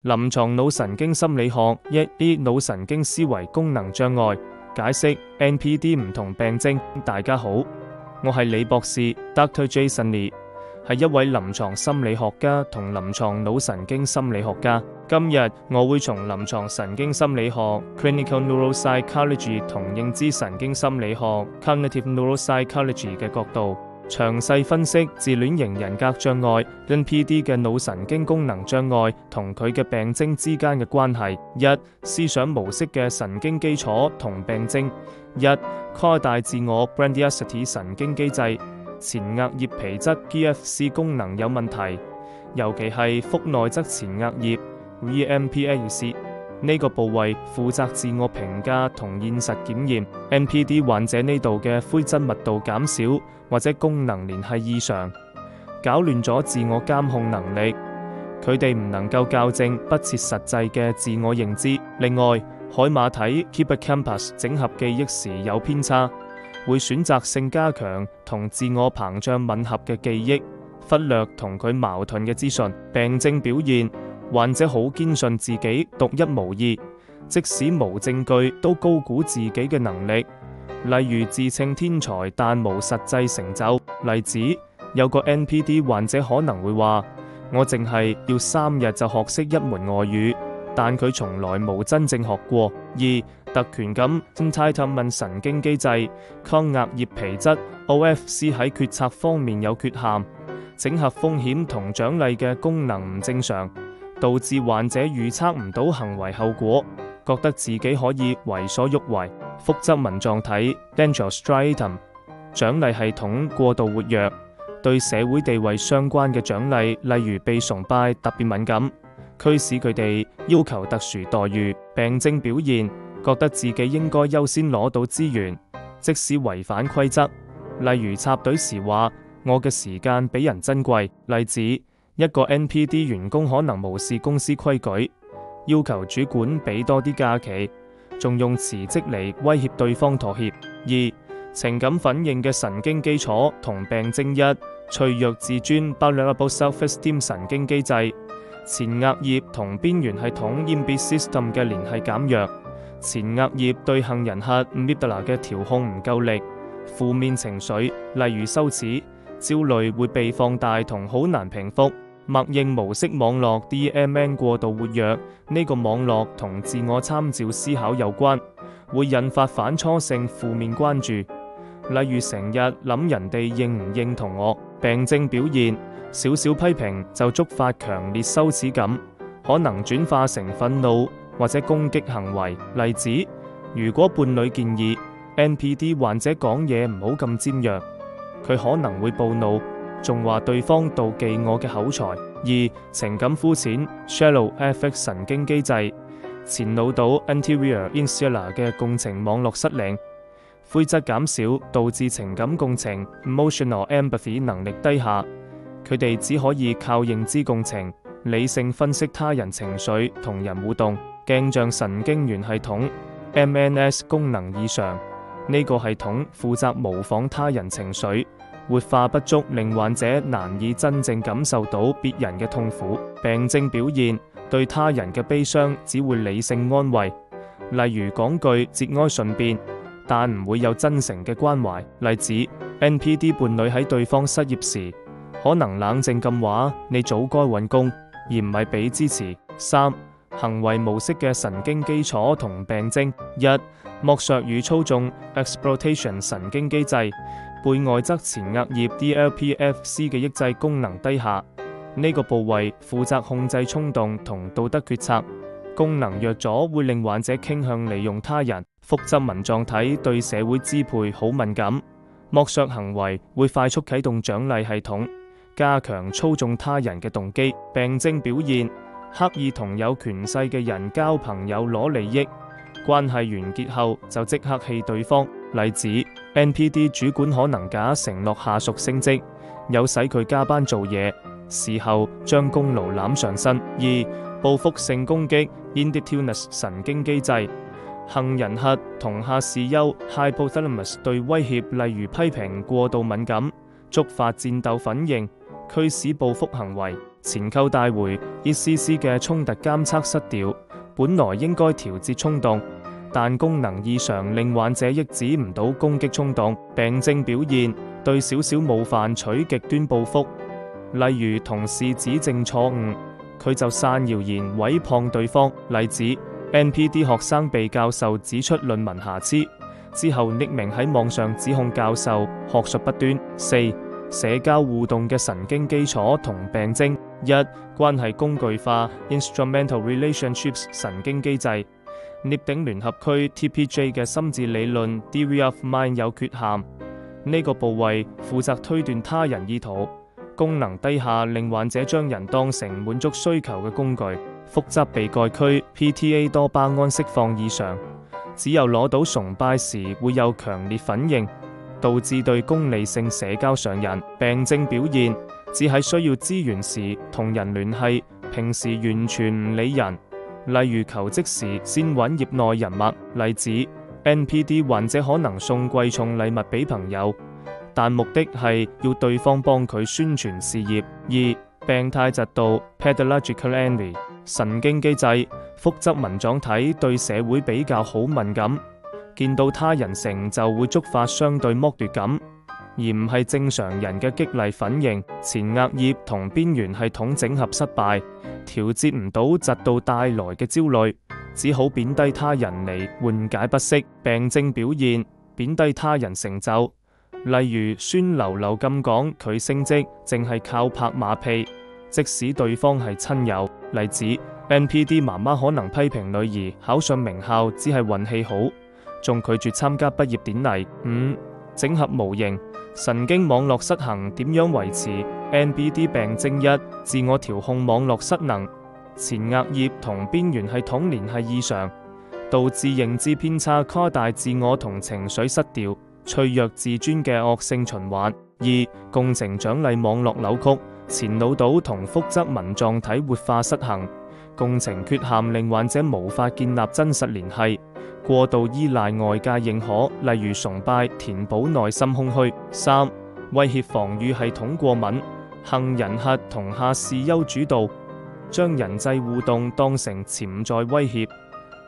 臨床腦神經心理學一啲腦神經思維功能障礙解釋 NPD 唔同病徵。大家好，我係李博士 Dr. Jason Lee， 係一位臨床心理學家同臨床腦神經心理學家。今日我會從臨床神經心理學 Clinical Neuropsychology 同認知神經心理學 Cognitive Neuropsychology 嘅角度，詳細分析自戀型人格障礙 NPD 嘅腦神經功能障礙同佢嘅病徵之間嘅關係。一、思想模式嘅神經基礎同病徵。一、擴大自我 Grandiosity 神經機制，前額葉皮質 GFC 功能有問題，尤其係腹內側前額葉 VMPAC 呢個部位負責自我評價同現實檢驗。NPD 患者呢度嘅灰質密度減少或者功能聯繫異常，搞亂咗自我監控能力，佢哋唔能夠校正不切實際嘅自我認知。另外，海馬體 Hippocampus 整合記憶時有偏差，會選擇性加強同自我膨脹吻合嘅記憶，忽略同佢矛盾嘅資訊。病徵表現，患者好堅信自己獨一無二，即使無證據都高估自己嘅能力，例如自稱天才但無實際成就。例子，有個 NPD 患者可能會話：我淨係要3日就學識一門外語，但佢從來冇真正學過。二、特權感 Entitlement 神經機制抗額葉皮質 OFC 喺決策方面有缺陷，整合風險同獎勵嘅功能唔正常，導致患者預測唔到行為後果，覺得自己可以為所欲為。腹側紋狀體 Dendrostriatum 獎勵系統過度活躍，對社會地位相關嘅獎勵，例如被崇拜特別敏感，驅使佢哋要求特殊待遇。病徵表現，覺得自己應該優先攞到資源，即使違反規則，例如插隊時話我嘅時間比人珍貴。例子，一個 NPD 員工可能無視公司規矩，要求主管俾多啲假期，仲用辭職嚟威脅對方妥協。二、情感反應嘅神經基礎同病徵。一、脆弱自尊 Vulnerable Self-Esteem 神經機制，前額葉同邊緣系統 Limbic System 嘅聯繫減弱，前額葉對杏仁核 Amygdala 嘅調控唔夠力，負面情緒例如羞恥、焦慮會被放大同好難平復。默認模式網絡 DMN 過度活躍，呢個網絡同自我參照思考有關，會引發反芻性負面關注，例如成日諗人哋認唔認同我。病徵表現，少少批評就觸發強烈羞恥感，可能轉化成憤怒或者攻擊行為。例子，如果伴侶建議 NPD 患者講嘢唔好咁尖銳，佢可能會暴怒，仲話對方妒忌我嘅口才。二、情感膚淺 Shallow Affect 神經機制，前腦島 Anterior Insula 嘅共情網絡失靈，灰質減少，導致情感共情 Emotional Empathy 能力低下，佢哋只可以靠認知共情，理性分析他人情緒同人互動。鏡像神經元系統 MNS 功能異常，呢個系統負責模仿他人情緒，活化不足令患者難以真正感受到別人嘅痛苦。病徵表現，對他人嘅悲傷只會理性安慰，例如講句節哀順變，但唔會有真誠嘅關懷。例子， NPD 伴侶喺對方失業時，可能冷靜咁話你早該揾工，而唔係俾支持。三、行為模式嘅神經基礎同病徵。一、剝削與操縱 Exploitation 神經機制，背外側前額葉 DLPFC 嘅抑制功能低下，呢個部位負責控制衝動同道德決策，功能弱咗會令患者傾向利用他人。腹側紋狀體對社會支配好敏感，剝削行為會快速啟動獎勵系統，加強操縱他人嘅動機。病徵表現，刻意同有權勢嘅人交朋友攞利益，關係完結後就即刻棄對方。例子， NPD 主管可能假承諾下屬升職，有使佢加班做嘢，事後將功勞攬上身。二、報復性攻擊 Indebtedness 神經機制，杏仁核同下視丘 Hypothalamus 對威脅例如批評過度敏感，觸發戰鬥反應，驅使報復行為。前扣帶回 ECC 嘅衝突監測失調，本來應該調節衝動，但功能異常令患者抑制唔到攻擊衝動。病症表現對少少冒犯取極端報復，例如同事指正錯誤，佢就散謠言毀謗對方。例子 NPD 學生被教授指出論文瑕疵之後，匿名喺網上指控教授學術不端。4. 社交互動嘅神經基礎同病徵。1. 關係工具化 Instrumental Relationships 神經機制。顳頂聯合區 TPJ 嘅心智理論 Theory of Mind 有缺陷，呢個部位負責推斷他人意圖，功能低下，令患者將人當成滿足需求嘅工具。複雜被蓋區 PTA 多巴胺釋放異常，只有攞到崇拜時會有強烈反應，導致對功利性社交上癮。病症表現只喺需要資源時同人聯繫，平時完全唔理人，例如求職時先揾業內人脈。例子 NPD 患者可能送貴重禮物俾朋友，但目的係要對方幫佢宣傳事業。2. 病態嫉妒 Pathological Envy 神經機制。腹側紋狀體對社會比較好敏感，見到他人成就會觸發相對剝奪感，而唔係正常人嘅激勵反應。前額葉同邊緣系統整合失敗，調節唔到嫉妒帶來嘅焦慮，只好貶低他人嚟緩解不適。病症表現貶低他人成就，例如酸溜溜咁講佢升職淨係靠拍馬屁，即使對方係親友。例子 NPD 媽媽可能批評女兒考上名校只係運氣好，仲拒絕參加畢業典禮。5. 整合模型神經網絡失衡點樣維持 NPD 病徵。1. 自我調控網絡失能，前額葉同邊緣系統聯繫異常，導致認知偏差，誇大自我同情緒失調，脆弱自尊嘅惡性循環。2. 共情獎勵網絡扭曲，前腦島同腹側紋狀體活化失衡，共情缺陷令患者無法建立真實聯繫，過度依賴外界認可，例如崇拜，填補內心空虛。3. 威脅防禦系統過敏，杏仁核同下視丘主導，將人際互動當成潛在威脅，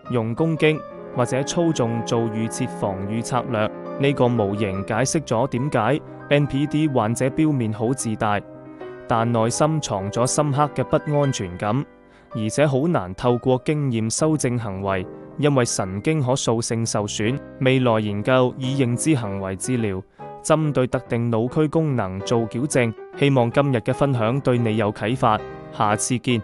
用攻擊或者操縱做預設防禦策略。呢個模型解釋咗點解 NPD 患者表面好自大，但內心藏咗深刻嘅不安全感，而且好難透過經驗修正行為，因為神經可塑性受損。未來研究以認知行為治療針對特定腦區功能做矯正。希望今日嘅分享對你有啟發，下次見。